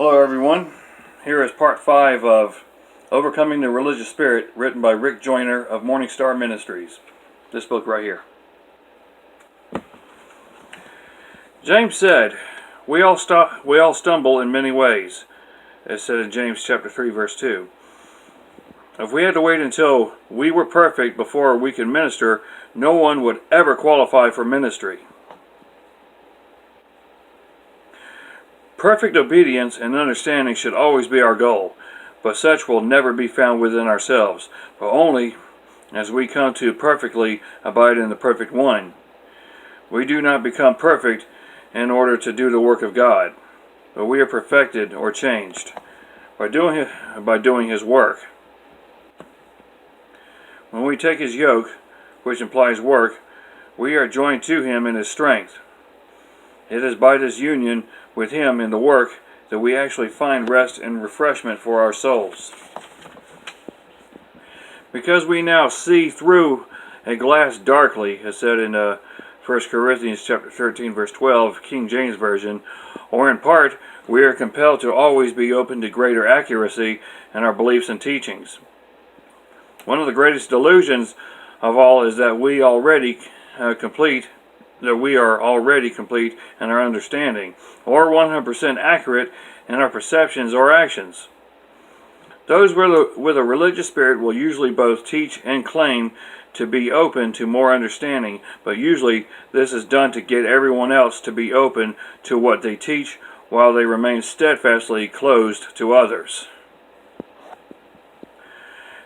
Hello everyone, here is part 5 of Overcoming the Religious Spirit, written by Rick Joyner of Morning Star Ministries. This book right here. James said, we all stumble in many ways, as said in James chapter 3 verse 2. If we had to wait until we were perfect before we could minister, no one would ever qualify for ministry. Perfect obedience and understanding should always be our goal, but such will never be found within ourselves, but only as we come to perfectly abide in the perfect one. We do not become perfect in order to do the work of God, but we are perfected or changed by doing His work. When we take His yoke, which implies work, we are joined to Him in His strength. It is by this union with Him in the work that we actually find rest and refreshment for our souls. Because we now see through a glass darkly, as said in 1 Corinthians chapter 13 verse 12, King James Version, or in part, we are compelled to always be open to greater accuracy in our beliefs and teachings. One of the greatest delusions of all is that we are already complete in our understanding, or 100% accurate in our perceptions or actions. Those with a religious spirit will usually both teach and claim to be open to more understanding, but usually this is done to get everyone else to be open to what they teach while they remain steadfastly closed to others.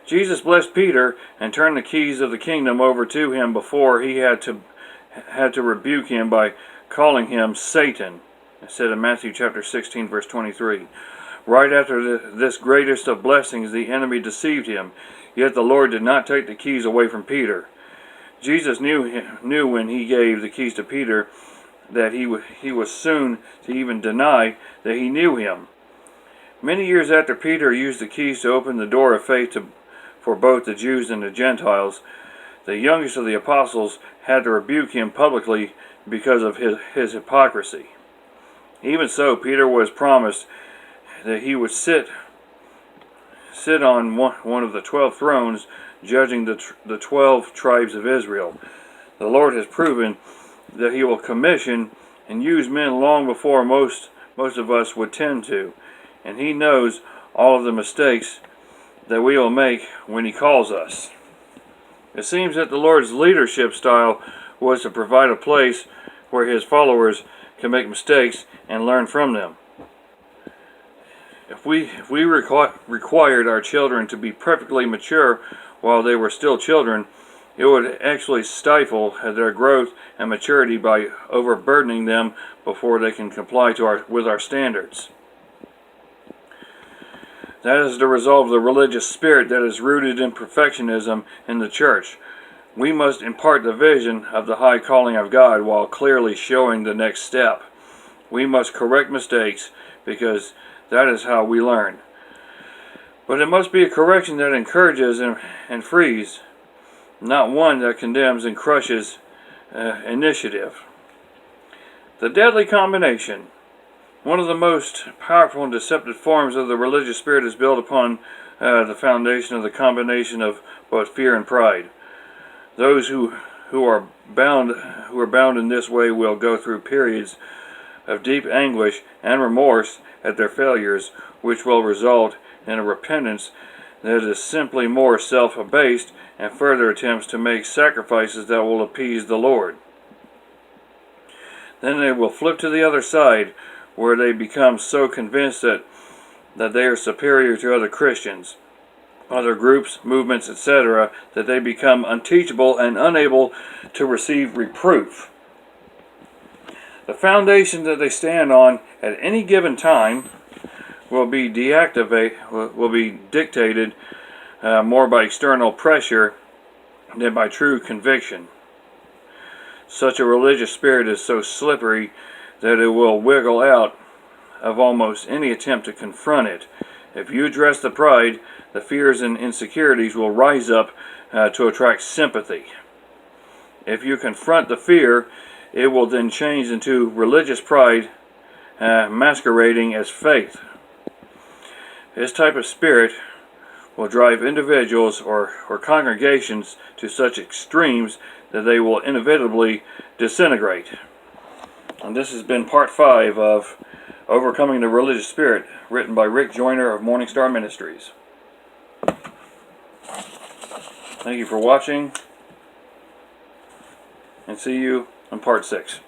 Jesus blessed Peter and turned the keys of the kingdom over to him before he had to rebuke him by calling him Satan. It said in Matthew chapter 16 verse 23. Right after this greatest of blessings, the enemy deceived him, yet the Lord did not take the keys away from Peter. Jesus knew when he gave the keys to Peter that he was soon to even deny that he knew him. Many years after Peter used the keys to open the door of faith for both the Jews and the Gentiles, the youngest of the apostles had to rebuke him publicly because of his hypocrisy. Even so, Peter was promised that he would sit on one of the 12 thrones, judging the 12 tribes of Israel. The Lord has proven that He will commission and use men long before most of us would tend to, and He knows all of the mistakes that we will make when He calls us. It seems that the Lord's leadership style was to provide a place where His followers can make mistakes and learn from them. If we required our children to be perfectly mature while they were still children, it would actually stifle their growth and maturity by overburdening them before they can comply with our standards. That is the result of the religious spirit that is rooted in perfectionism in the church. We must impart the vision of the high calling of God while clearly showing the next step. We must correct mistakes because that is how we learn. But it must be a correction that encourages and frees, not one that condemns and crushes initiative. The deadly combination. One of the most powerful and deceptive forms of the religious spirit is built upon the foundation of the combination of both fear and pride. Those who are bound in this way will go through periods of deep anguish and remorse at their failures, which will result in a repentance that is simply more self-abased and further attempts to make sacrifices that will appease the Lord. Then they will flip to the other side, where they become so convinced that they are superior to other Christians, other groups, movements, etc., that they become unteachable and unable to receive reproof. The foundation that they stand on at any given time will be dictated more by external pressure than by true conviction. Such a religious spirit is so slippery that it will wiggle out of almost any attempt to confront it. If you address the pride, the fears and insecurities will rise up to attract sympathy. If you confront the fear, it will then change into religious pride masquerading as faith. This type of spirit will drive individuals or congregations to such extremes that they will inevitably disintegrate. And this has been part 5 of Overcoming the Religious Spirit, written by Rick Joyner of Morning Star Ministries. Thank you for watching, and see you on part 6.